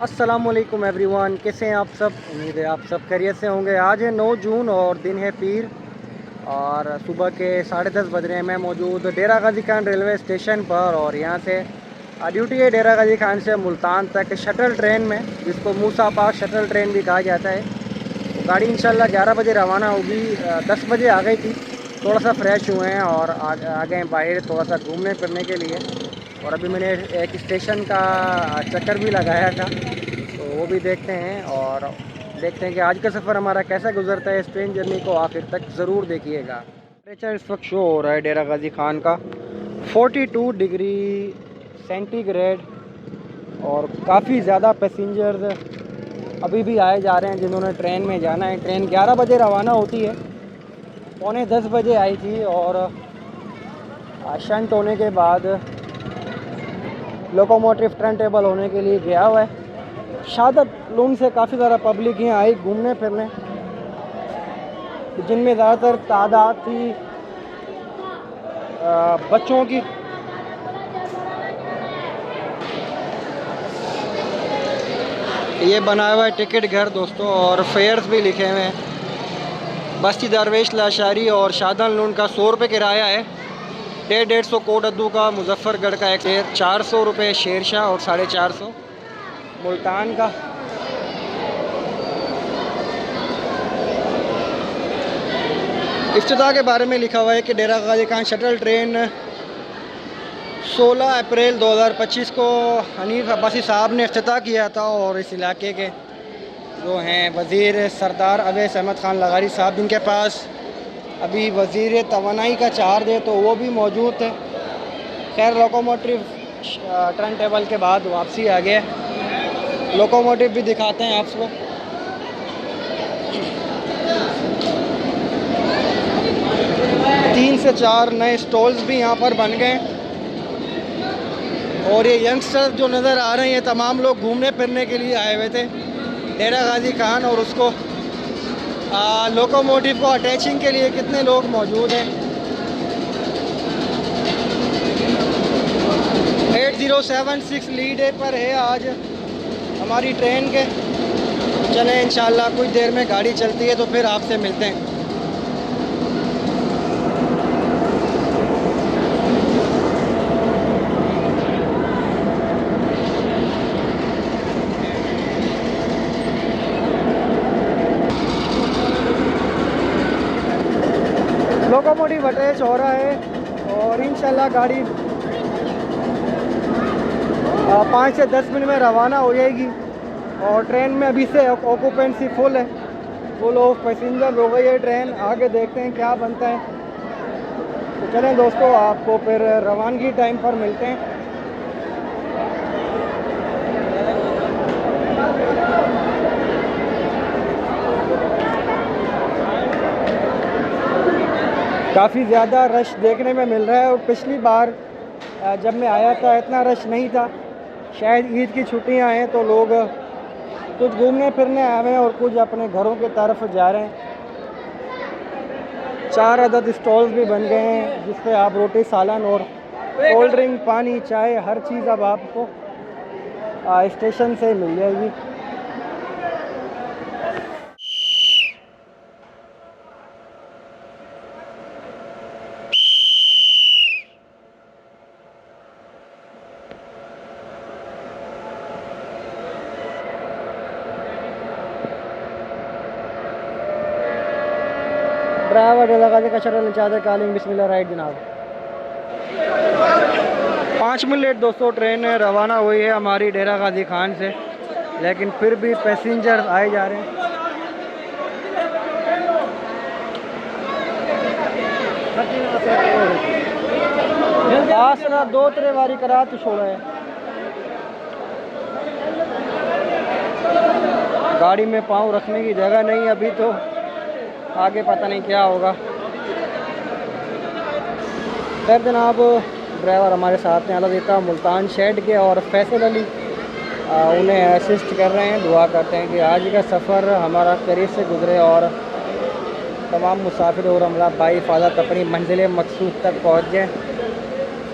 अस्सलामुअलैकुम एवरीवन, कैसे हैं आप सब। उम्मीद है आप सब खैरियत से होंगे। आज है 9 जून और दिन है पीर और सुबह के 10:30 बज रहे हैं। मैं मौजूद डेरा गाजी खान रेलवे स्टेशन पर और यहाँ से ड्यूटी है डेरा गाजी खान से मुल्तान तक शटल ट्रेन में, जिसको मूसा पास शटल ट्रेन भी कहा जाता है। तो गाड़ी इंशाल्लाह 11 बजे रवाना होगी। 10 बजे आ गई थी। थोड़ा सा फ्रेश हुए हैं और आ गए बाहर थोड़ा सा घूमने फिरने के लिए। और अभी मैंने एक स्टेशन का चक्कर भी लगाया था, तो वो भी देखते हैं और देखते हैं कि आज का सफ़र हमारा कैसा गुजरता है। इस ट्रेन जर्नी को आखिर तक ज़रूर देखिएगा। टेम्परेचर इस वक्त शो हो रहा है डेरा गाजी खान का 42 डिग्री सेंटीग्रेड और काफ़ी ज़्यादा पैसेंजर्स अभी भी आए जा रहे हैं जिन्होंने ट्रेन में जाना है। ट्रेन 11 बजे रवाना होती है, पौने 10 बजे आई थी और शंट होने के बाद लोकोमोटिव टर्न टेबल होने के लिए गया हुआ है। शहादत लूम से काफ़ी ज़्यादा पब्लिक यहाँ आई घूमने फिरने, जिनमें ज़्यादातर तादाद थी बच्चों की। ये बनाया हुआ है टिकट घर दोस्तों और फेयर्स भी लिखे हुए हैं। बस्ती दरवेश लाशारी और शाहदन लून का 100 रुपये किराया है। 150 कोटद्दू का, मुजफ्फरगढ़ का 400 रुपये शेरशाह और 450 मुल्तान का। इफ्तिताह के बारे में लिखा हुआ है कि डेरा गाजी खान शटल ट्रेन 16 अप्रैल 2025 को हनीफ अब्बासी साहब ने इफ्तिताह किया था और इस इलाके के जो हैं वज़ीर सरदार अवैस अहमद ख़ान लगारी साहब, जिनके पास अभी वज़ीर तवानाई का चार्ज है, तो वो भी मौजूद थे। खैर लोकोमोटिव टर्न टेबल के बाद वापसी आ गया। लोकोमोटिव भी दिखाते हैं आपको। तीन से 4 नए स्टॉल्स भी यहाँ पर बन गए और ये यंगस्टर्स जो नज़र आ रहे हैं तमाम लोग घूमने फिरने के लिए आए हुए थे डेरा गाजी खान, और उसको लोकोमोटिव को अटैचिंग के लिए कितने लोग मौजूद हैं। 8076 लीड पर है आज हमारी ट्रेन के। चलें इंशाल्लाह कुछ देर में गाड़ी चलती है तो फिर आपसे मिलते हैं। लोकोमोटिव अटैच हो रहा है और इंशाल्लाह गाड़ी 5 से 10 मिनट में रवाना हो जाएगी। और ट्रेन में अभी से ऑक्यूपेंसी फुल है, फुल ऑफ पैसेंजर हो गई है ट्रेन। आगे देखते हैं क्या बनता है। तो चलें दोस्तों, आपको फिर रवानगी टाइम पर मिलते हैं। काफ़ी ज़्यादा रश देखने में मिल रहा है और पिछली बार जब मैं आया था इतना रश नहीं था। शायद ईद की छुट्टियां हैं तो लोग कुछ घूमने फिरने आए हैं और कुछ अपने घरों की तरफ जा रहे हैं। 4 अदद स्टॉल्स भी बन गए हैं जिस पे आप रोटी सालन और कोल्ड ड्रिंक, पानी, चाय, हर चीज़ अब आपको स्टेशन से मिल जाएगी। ड्राइवर डेरा गाजी का शटल चाहते कालिंग बिस्मिल्लाह राइट जनाब। 5 मिनट लेट दोस्तों ट्रेन रवाना हुई है हमारी डेरा गाजी खान से, लेकिन फिर भी पैसेंजर आए जा रहे हैं। आसरा 2 त्रे वारी करा तो छोड़ा है। गाड़ी में पाँव रखने की जगह नहीं, अभी तो आगे पता नहीं क्या होगा। खैर जनाब, ड्राइवर हमारे साथ हैं, अल्लाह मुल्तान शेड के और फैसल अली उन्हें असिस्ट कर रहे हैं। दुआ करते हैं कि आज का सफ़र हमारा करीब से गुजरे और तमाम मुसाफिर और अमला बाई हिफाजत अपनी मंजिल मकसूद तक पहुँच जाएँ।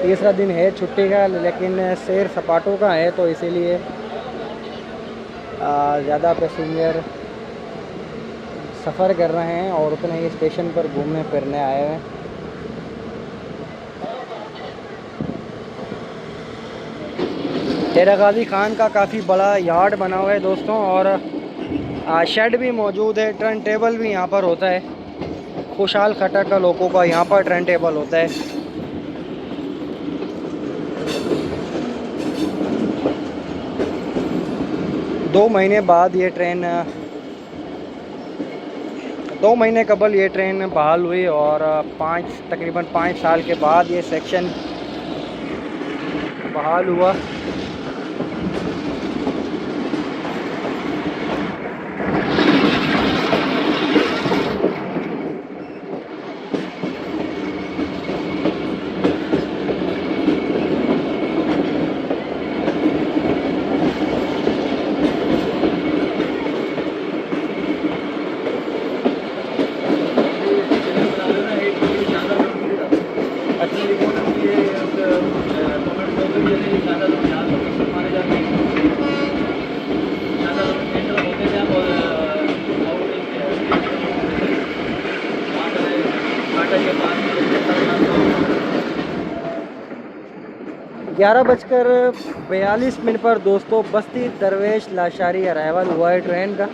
तीसरा दिन है छुट्टी का, लेकिन सैर सपाटों का है, तो इसीलिए ज़्यादा पैसेंजर सफ़र कर रहे हैं और उतने ही स्टेशन पर घूमने फिरने आए हुए हैं। डेरा गाजी खान का काफ़ी बड़ा यार्ड बना हुआ है दोस्तों, और शेड भी मौजूद है। टर्न टेबल भी यहाँ पर होता है। खुशहाल खटक का लोगों का यहाँ पर टर्न टेबल होता है। दो महीने बाद ये ट्रेन 2 महीने कबल ये ट्रेन बहाल हुई, और तकरीबन 5 साल के बाद ये सेक्शन बहाल हुआ। ग्यारह बजकर 42 पर दोस्तों बस्ती दरवेश लाशारी अराइवल हुआ है ट्रेन का।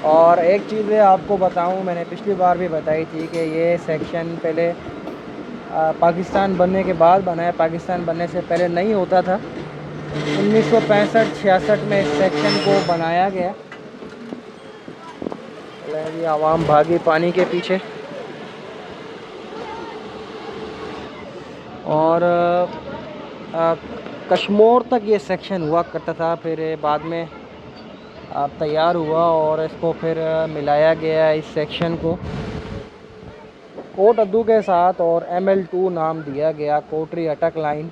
और एक चीज़ आपको बताऊं, मैंने पिछली बार भी बताई थी कि ये सेक्शन पहले पाकिस्तान बनने के बाद बना है। पाकिस्तान बनने से पहले नहीं होता था। 1965-66 में इस सेक्शन को बनाया गया। ये आवाम भागी पानी के पीछे। और कश्मीर तक ये सेक्शन हुआ करता था, फिर बाद में तैयार हुआ और इसको फिर मिलाया गया इस सेक्शन को कोट अद्दू के साथ, और ML2 नाम दिया गया, कोटरी अटक लाइन।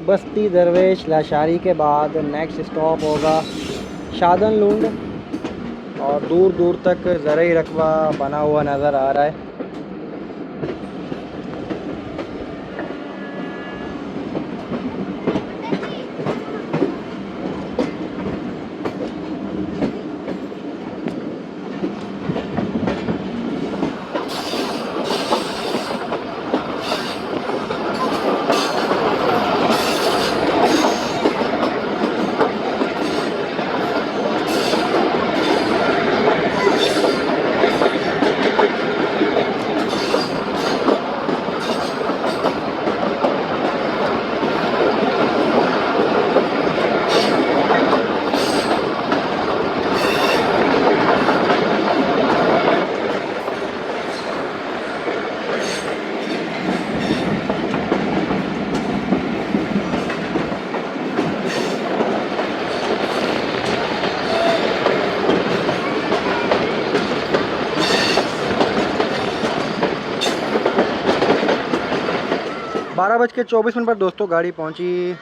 बस्ती दरवेश लाशारी के बाद नेक्स्ट स्टॉप होगा शादन लुंड, और दूर दूर तक ज़रई रकबा बना हुआ नज़र आ रहा है। बारह बज के 24 पर दोस्तों गाड़ी पहुंची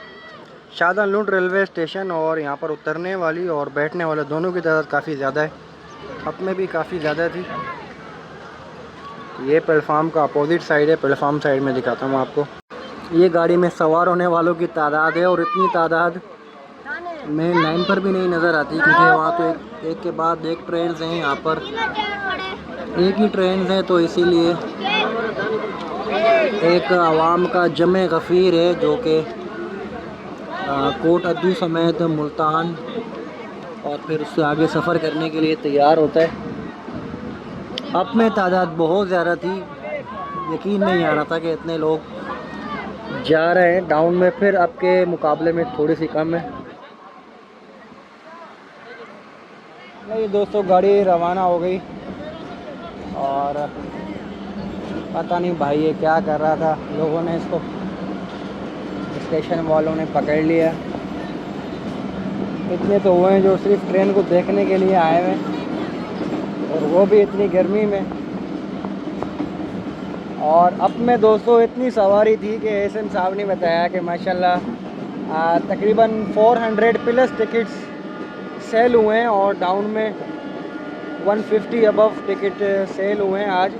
शादन लुंड रेलवे स्टेशन, और यहाँ पर उतरने वाली और बैठने वाले दोनों की तादाद काफ़ी ज़्यादा है। अब में भी काफ़ी ज़्यादा थी। ये प्लेटफार्म का अपोजिट साइड है। प्लेटफार्म साइड में दिखाता हूँ आपको। ये गाड़ी में सवार होने वालों की तादाद है, और इतनी तादाद मेन लाइन पर भी नहीं नज़र आती, क्योंकि वहाँ तो एक के बाद एक ट्रेन हैं। यहाँ पर एक ही ट्रेन है, तो इसीलिए एक आवाम का जमे गफ़ीर है जो कि कोट अद्दू समेत मुल्तान और फिर उससे आगे सफ़र करने के लिए तैयार होता है। अब में तादाद बहुत ज़्यादा थी, यकीन नहीं आ रहा था कि इतने लोग जा रहे हैं। डाउन में फिर अब के मुकाबले में थोड़ी सी कम है। नहीं दोस्तों, गाड़ी रवाना हो गई, और पता नहीं भाई ये क्या कर रहा था। लोगों ने इसको, स्टेशन वालों ने पकड़ लिया। इतने तो हुए हैं जो सिर्फ ट्रेन को देखने के लिए आए हुए हैं, और वो भी इतनी गर्मी में। और अब में दोस्तों इतनी सवारी थी कि एसएम साहब ने बताया कि माशाल्लाह तकरीबन 400 प्लस टिकट्स सेल हुए हैं, और डाउन में 150 अबव टिकट सेल हुए हैं आज।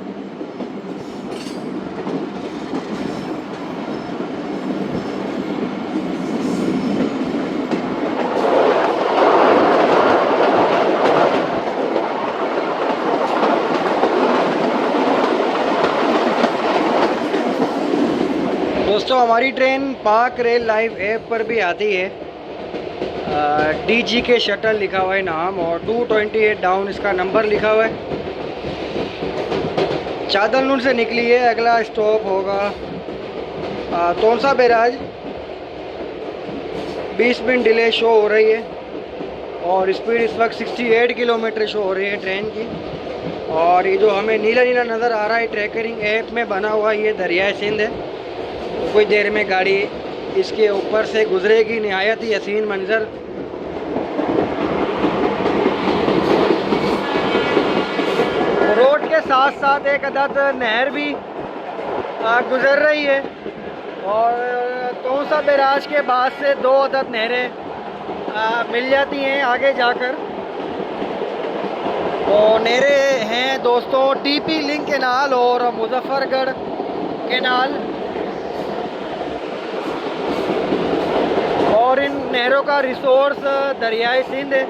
दोस्तों हमारी ट्रेन पाक रेल लाइव ऐप पर भी आती है, DG के शटल लिखा हुआ है नाम, और 228 डाउन इसका नंबर लिखा हुआ है। चादरनूर से निकली है, अगला स्टॉप होगा तोनसा बैराज। 20 मिनट डिले शो हो रही है, और स्पीड इस वक्त 68 किलोमीटर शो हो रही है ट्रेन की। और ये जो हमें नीला नीला नज़र आ रहा है ट्रैकरिंग ऐप में बना हुआ, ये दरियाए सिंध है। कुछ देर में गाड़ी इसके ऊपर से गुजरेगी, निहायत ही हसीन मंजर। रोड के साथ साथ एक अदद नहर भी गुजर रही है, और तोसा बैराज के बाद से 2 अदद नहरें मिल जाती हैं आगे जाकर। और नहरें हैं दोस्तों TP लिंक केनाल और मुजफ्फरगढ़ केनाल, और इन नहरों का रिसोर्स दरियाई सिंध है।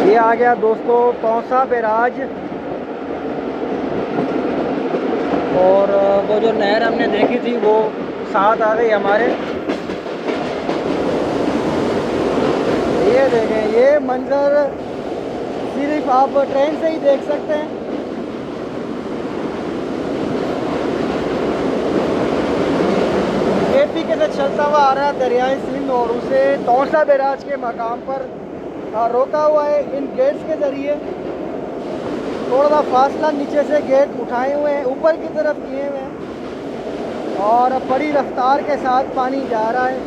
ये आ गया दोस्तों तोसा बैराज, और वो जो नहर हमने देखी थी वो साथ आ गई हमारे। ये देखें, ये मंजर सिर्फ आप ट्रेन से ही देख सकते हैं। KP के साथ चलता हुआ आ रहा है दरियाई सिंध, और उसे तोसा बैराज के मकाम पर रोका हुआ है इन गेट्स के ज़रिए। थोड़ा सा फासला नीचे से गेट उठाए हुए हैं, ऊपर की तरफ किए हुए हैं, और बड़ी रफ्तार के साथ पानी जा रहा है।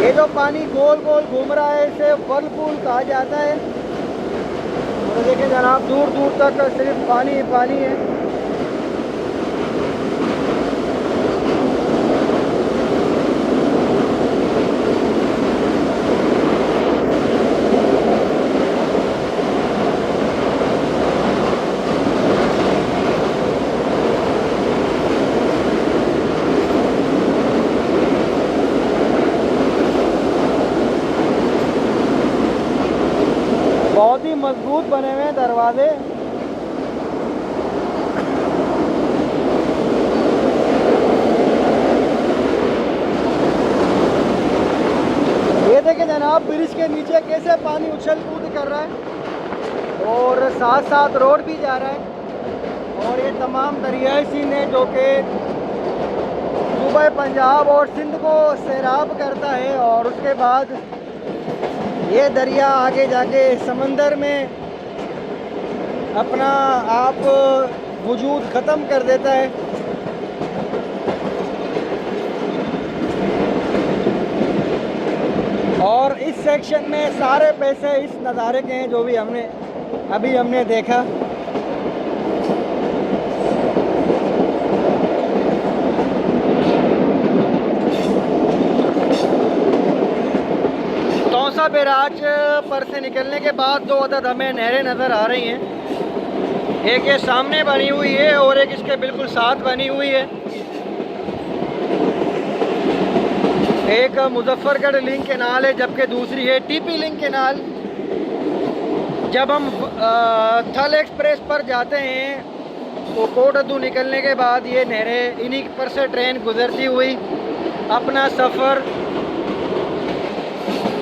ये जो पानी गोल गोल घूम रहा है इसे व्हर्लपूल कहा जाता है। और देखिए जनाब, दूर दूर तक सिर्फ पानी ही पानी है। बहुत ही मजबूत बने हुए हैं दरवाजे। ये देखें जनाब, ब्रिज के नीचे कैसे पानी उछल कूद कर रहा है, और साथ साथ रोड भी जा रहा है। और ये तमाम दरियाई सिंध है जो कि सूबे पंजाब और सिंध को सैराब करता है, और उसके बाद ये दरिया आगे जाके समंदर में अपना आप वजूद ख़त्म कर देता है। और इस सेक्शन में सारे पैसे इस नज़ारे के हैं जो भी हमने देखा। तोसा बैराज पर से निकलने के बाद 2 अदद हमें नहरें नज़र आ रही हैं। एक ये सामने बनी हुई है, और एक इसके बिल्कुल साथ बनी हुई है। एक मुजफ्फरगढ़ लिंक केनाल है, जबकि दूसरी है TP लिंक केनाल। जब हम थल एक्सप्रेस पर जाते हैं तो कोटद्दू निकलने के बाद ये नहरें, इन्हीं पर से ट्रेन गुजरती हुई अपना सफ़र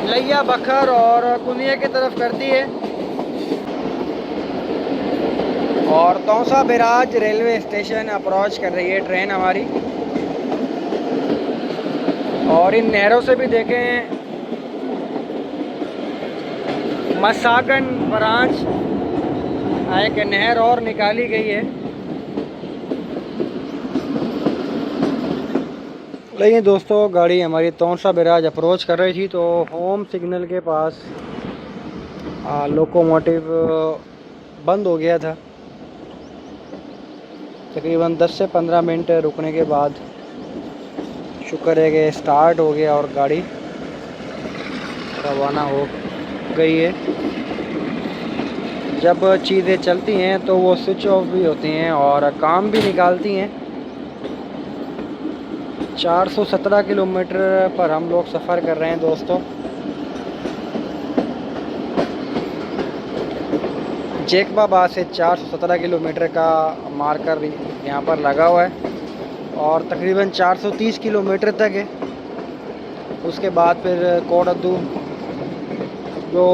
लिया बखर और कुनिया की तरफ करती है। और Taunsa barrage railway station approach कर रही है ट्रेन हमारी। और इन नहरों से भी देखें, मसाकन ब्रांच एक नहर और निकाली गई है। लेकिन दोस्तों गाड़ी हमारी तौसा बैराज अप्रोच कर रही थी तो होम सिग्नल के पास लोकोमोटिव बंद हो गया था। तकरीबन 10 से 15 मिनट रुकने के बाद शुक्र है कि स्टार्ट हो गया और गाड़ी रवाना हो गई है। जब चीज़ें चलती हैं तो वो स्विच ऑफ भी होती हैं और काम भी निकालती हैं। 417 किलोमीटर पर हम लोग सफ़र कर रहे हैं दोस्तों। जेकबाबाद से 417 किलोमीटर का मार्कर यहाँ पर लगा हुआ है और तकरीबन 430 किलोमीटर तक है। उसके बाद फिर कोटद्दू जो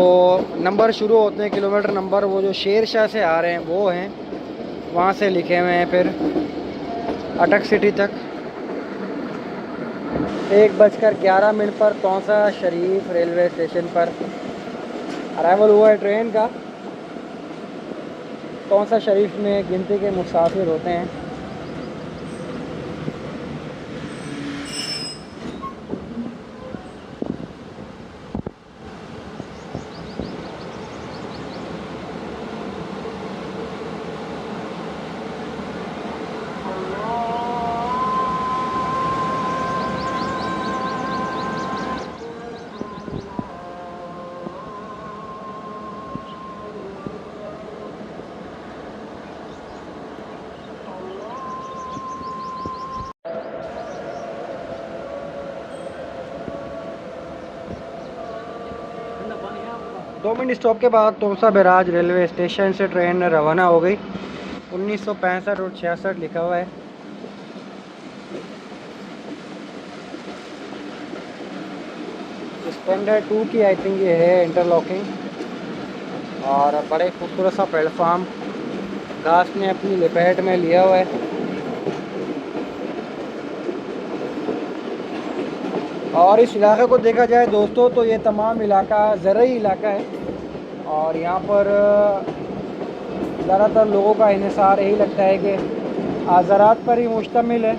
नंबर शुरू होते हैं, किलोमीटर नंबर, वो जो शेरशाह से आ रहे हैं वो हैं, वहाँ से लिखे हुए हैं फिर अटक सिटी तक। 1:11 पर तौसा शरीफ रेलवे स्टेशन पर अराइवल हुआ है ट्रेन का। तौसा शरीफ में गिनती के मुसाफिर होते हैं। दो मिनट स्टॉप के बाद तौसा बैराज रेलवे स्टेशन से ट्रेन रवाना हो गई। 1965 और 66 लिखा हुआ है। स्टैंडर्ड 2 की आई थिंक ये है इंटरलॉकिंग। और बड़े खूबसूरत सा प्लेटफार्म घास ने अपनी लपेट में लिया हुआ है। और इस इलाके को देखा जाए दोस्तों तो ये तमाम इलाका ज़रूरी इलाका है और यहाँ पर ज़्यादातर लोगों का इन्हिसार यही लगता है कि ज़राअत पर ही मुश्तमिल है।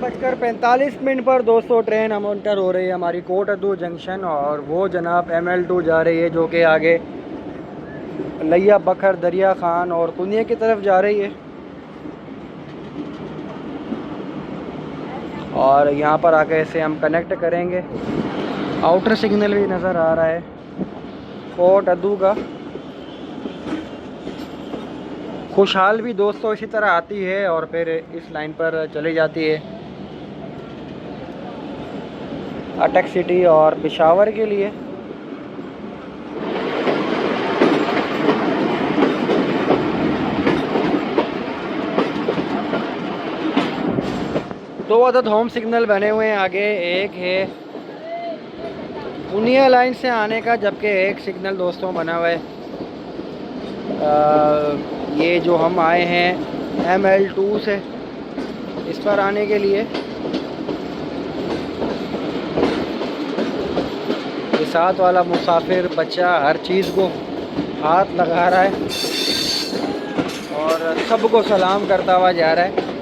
3:45 पर दोस्तों ट्रेन हम एंटर हो रही है हमारी कोटद्दू जंक्शन और वो जनाब ML2 जा रही है जो कि आगे लिया बखर, दरिया खान और कुनिया की तरफ जा रही है। और यहाँ पर आके इसे हम कनेक्ट करेंगे। आउटर सिग्नल भी नज़र आ रहा है कोटद्दू का। खुशहाल भी दोस्तों इसी तरह आती है और फिर इस लाइन पर चली जाती है अटक सिटी और पेशावर के लिए। दो अदद होम सिग्नल बने हुए हैं आगे। एक है पुनिया लाइन से आने का, जबकि एक सिग्नल दोस्तों बना हुआ है ये जो हम आए हैं ML2 से, इस पर आने के लिए। ये साथ वाला मुसाफिर बच्चा हर चीज़ को हाथ लगा रहा है और सबको सलाम करता हुआ जा रहा है।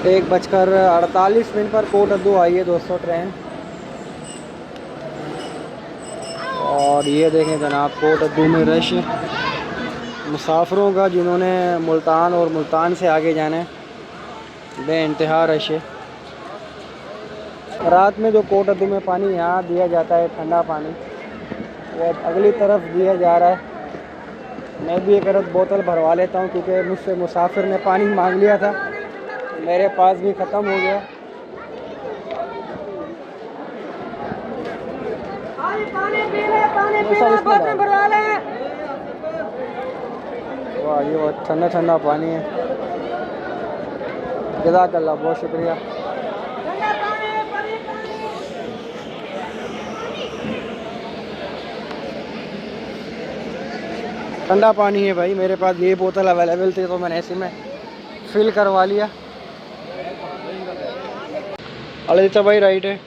एक 1:48 पर कोटद्दू आई है दोस्तों ट्रेन। और ये देखें जनाब कोटद्दू में रश मुसाफिरों का जिन्होंने मुल्तान और मुल्तान से आगे जाना है, बेइंतहा रश है। रात में जो कोटद्दू में पानी यहाँ दिया जाता है ठंडा पानी, वो अगली तरफ दिया जा रहा है। मैं भी एक अदद बोतल भरवा लेता हूँ क्योंकि मुझसे मुसाफिर ने पानी मांग लिया था, मेरे पास भी ख़त्म हो गया। वाह ये बहुत ठंडा ठंडा पानी है। जज़ाकल्लाह, बहुत शुक्रिया। ठंडा पानी है भाई, मेरे पास ये बोतल अवेलेबल थी तो मैंने ऐसे में फिल करवा लिया। अलीसा भाई राइट है।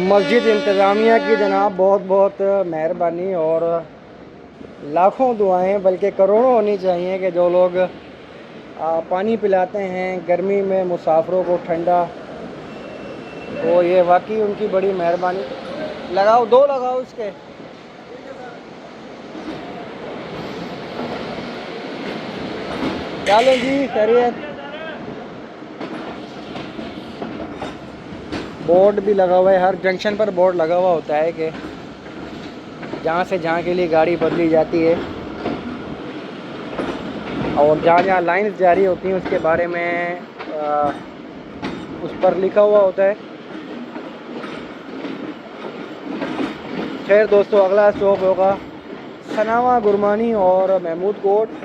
मस्जिद इंतज़ामिया की जनाब बहुत बहुत मेहरबानी और लाखों दुआएं बल्कि करोड़ों होनी चाहिए कि जो लोग पानी पिलाते हैं गर्मी में मुसाफिरों को ठंडा, तो ये वाकई उनकी बड़ी मेहरबानी। लगाओ, दो लगाओ इसके। चलो जी, खैरियत। बोर्ड भी लगा हुआ है, हर जंक्शन पर बोर्ड लगा हुआ होता है कि जहाँ से जहाँ के लिए गाड़ी बदली जाती है और जहाँ जहाँ लाइन्स जारी होती हैं उसके बारे में उस पर लिखा हुआ होता है। खैर दोस्तों, अगला स्टॉप होगा सनावा, गुरमानी और महमूद कोट।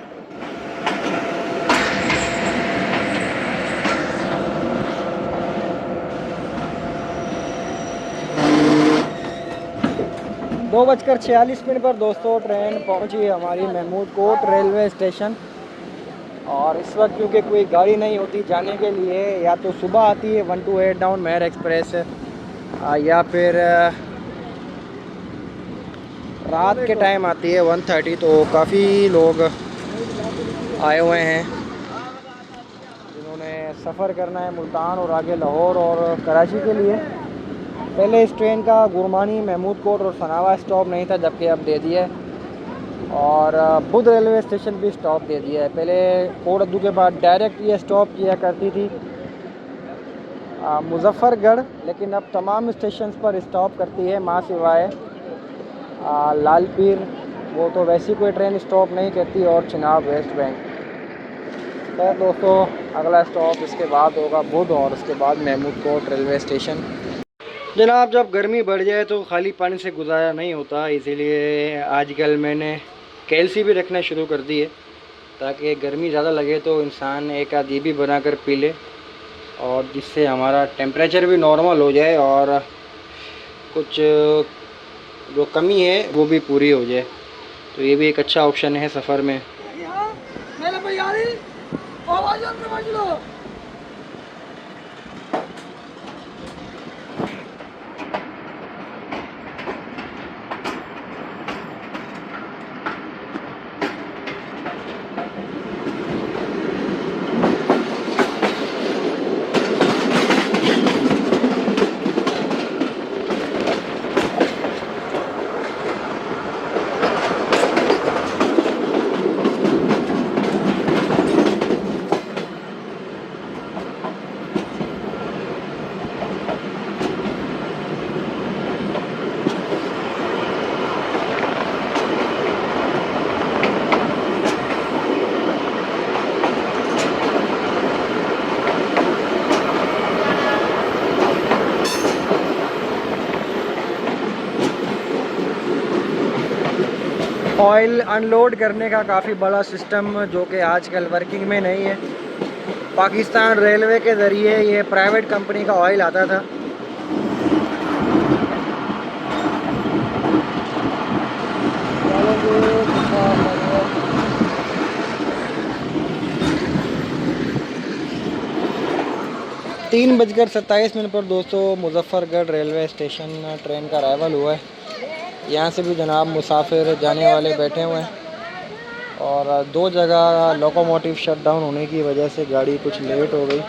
दो बजकर 46 मिनट पर दोस्तों ट्रेन पहुंची हमारी महमूद कोट रेलवे स्टेशन। और इस वक्त क्योंकि कोई गाड़ी नहीं होती जाने के लिए, या तो सुबह आती है 128 डाउन मेहर एक्सप्रेस, या फिर रात के टाइम आती है 130। तो काफ़ी लोग आए हुए हैं जिन्होंने सफ़र करना है मुल्तान और आगे लाहौर और कराची के लिए। पहले इस ट्रेन का गुरमानी, महमूद कोट और सनावा स्टॉप नहीं था, जबकि अब दे दिया है। और बुध रेलवे स्टेशन भी स्टॉप दे दिया है। पहले कोट अद्दू के बाद डायरेक्ट ये स्टॉप किया करती थी मुजफ्फरगढ़, लेकिन अब तमाम स्टेशन पर स्टॉप करती है माँ सिवाय लाल पीर, वो तो वैसी कोई ट्रेन स्टॉप नहीं करती, और चिनाब वेस्ट बैंक। तो दोस्तों अगला स्टॉप इसके बाद होगा बुध और उसके बाद महमूद कोट रेलवे स्टेशन। जनाब जब गर्मी बढ़ जाए तो खाली पानी से गुजारा नहीं होता, इसीलिए आजकल मैंने कैल्सी भी रखना शुरू कर दी है ताकि गर्मी ज़्यादा लगे तो इंसान एक आधी भी बना कर पी ले, और जिससे हमारा टेम्परेचर भी नॉर्मल हो जाए और कुछ जो कमी है वो भी पूरी हो जाए। तो ये भी एक अच्छा ऑप्शन है सफ़र में। ऑयल अनलोड करने का काफ़ी बड़ा सिस्टम जो कि आजकल वर्किंग में नहीं है। पाकिस्तान रेलवे के ज़रिए ये प्राइवेट कंपनी का ऑयल आता था। तीन बजकर 27 मिनट पर दोस्तों मुजफ्फरगढ़ रेलवे स्टेशन ट्रेन का अराइवल हुआ है। यहाँ से भी जनाब मुसाफिर जाने वाले बैठे हुए हैं और दो जगह लोकोमोटिव शट डाउन होने की वजह से गाड़ी कुछ लेट हो गई।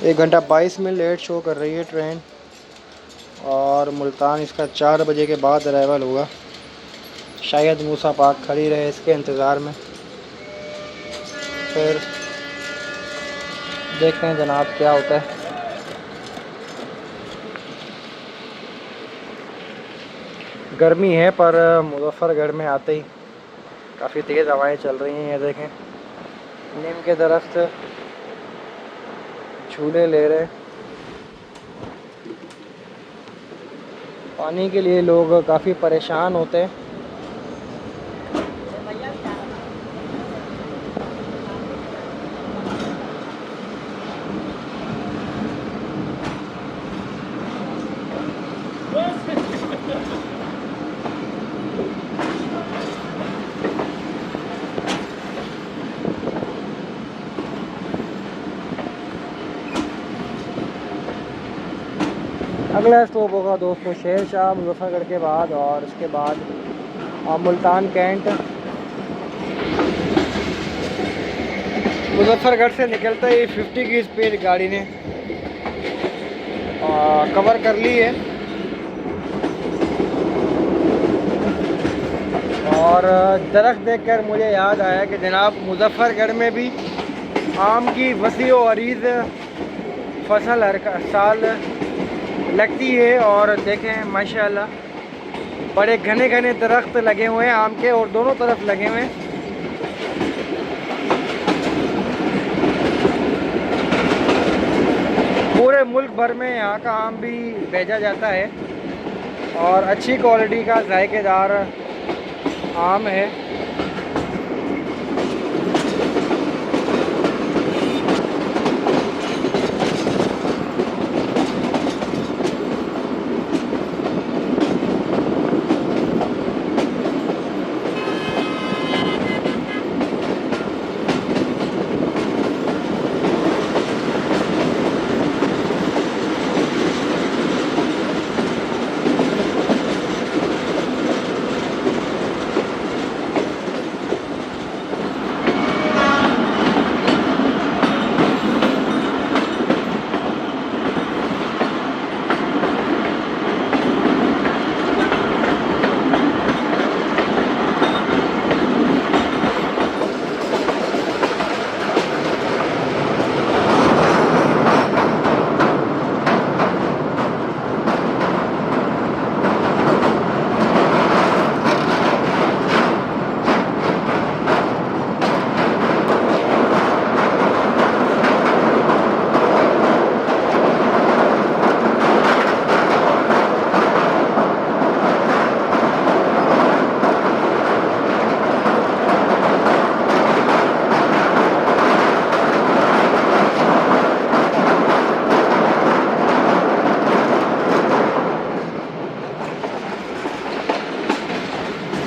एक घंटा 22 मिनट लेट शो कर रही है ट्रेन और मुल्तान इसका 4 बजे के बाद अराइवल होगा। शायद मूसा पाक खड़ी रहे इसके इंतज़ार में। फिर देखते हैं जनाब क्या होता है। गर्मी है पर मुजफ्फरगढ़ में आते ही काफ़ी तेज़ हवाएं चल रही हैं। ये देखें, नीम के दरख्त झूले ले रहे। पानी के लिए लोग काफ़ी परेशान होते हैं। अगला स्टॉप होगा दोस्तों शेर शाह मुजफ्फरगढ़ के बाद, और उसके बाद मुल्तान कैंट। मुजफ्फरगढ़ से निकलते ही 50 की स्पीड गाड़ी ने कवर कर ली है। और दरख्त देखकर मुझे याद आया कि जनाब मुजफ्फरगढ़ में भी आम की वसी व अरीज़ फसल हर साल लगती है। और देखें माशाल्लाह बड़े घने घने दरख्त लगे हुए हैं आम के, और दोनों तरफ लगे हुए हैं। पूरे मुल्क भर में यहाँ का आम भी भेजा जाता है और अच्छी क्वालिटी का जायकेदार आम है।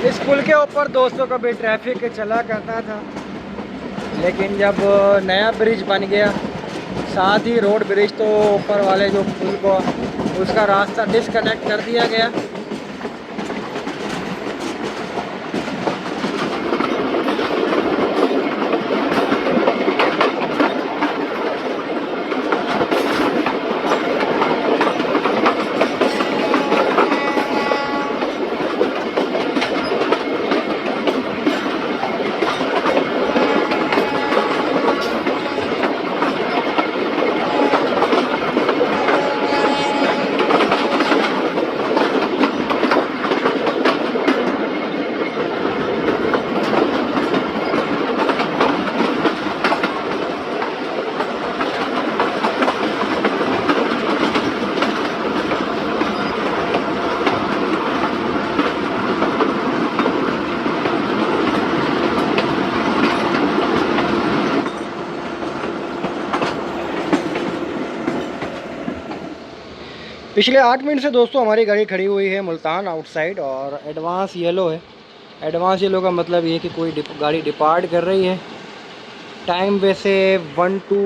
इस पुल के ऊपर दोस्तों कभी ट्रैफिक चला करता था, लेकिन जब नया ब्रिज बन गया, साथ ही रोड ब्रिज, तो ऊपर वाले जो पुल को उसका रास्ता डिसकनेक्ट कर दिया गया। पिछले 8 मिनट से दोस्तों हमारी गाड़ी खड़ी हुई है मुल्तान आउटसाइड, और एडवांस येलो है। एडवांस येलो का मतलब ये कि कोई गाड़ी डिपार्ट कर रही है। टाइम वैसे 1 to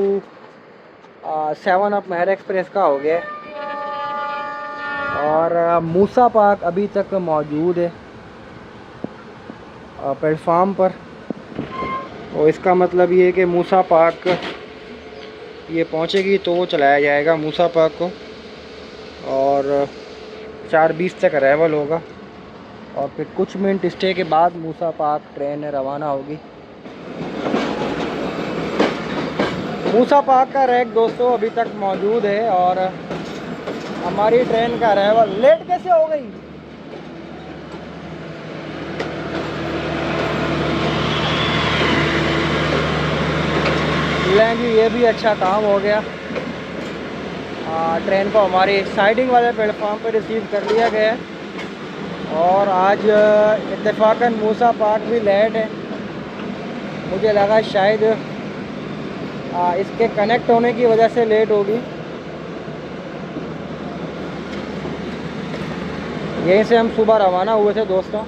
7 अप मेहर एक्सप्रेस का हो गया है, और मूसा पार्क अभी तक मौजूद है प्लेटफार्म पर। तो इसका मतलब ये है कि मूसा पार्क ये पहुंचेगी तो वो चलाया जाएगा मूसा पार्क को, और 4:20 तक अराइवल होगा, और फिर कुछ मिनट स्टे के बाद मूसा पार्क ट्रेन रवाना होगी। मूसा पार्क का रैक दोस्तों अभी तक मौजूद है, और हमारी ट्रेन का अराइवल लेट कैसे हो गई। लेंगे, ये भी अच्छा काम हो गया। ट्रेन को हमारी साइडिंग वाले प्लेटफॉर्म पर रिसीव कर लिया गया है। और आज इत्तेफाकन मूसा पार्क भी लेट है। मुझे लगा शायद इसके कनेक्ट होने की वजह से लेट होगी। यहीं से हम सुबह रवाना हुए थे दोस्तों,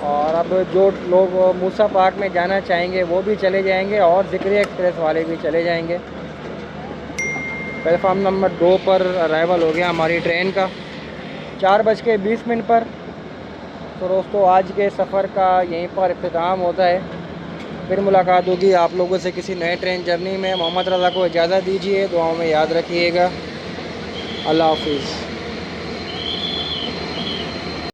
और अब जो लोग मूसा पार्क में जाना चाहेंगे वो भी चले जाएंगे और ज़िक्री एक्सप्रेस वाले भी चले जाएंगे। प्लेटफार्म नंबर 2 पर अराइवल हो गया हमारी ट्रेन का 4:20 पर। तो दोस्तों आज के सफ़र का यहीं पर इख्तिताम होता है। फिर मुलाकात होगी आप लोगों से किसी नए ट्रेन जर्नी में। मोहम्मद रज़ा को इजाज़त दीजिए, दुआओं में याद रखिएगा। अल्लाह हाफिज़।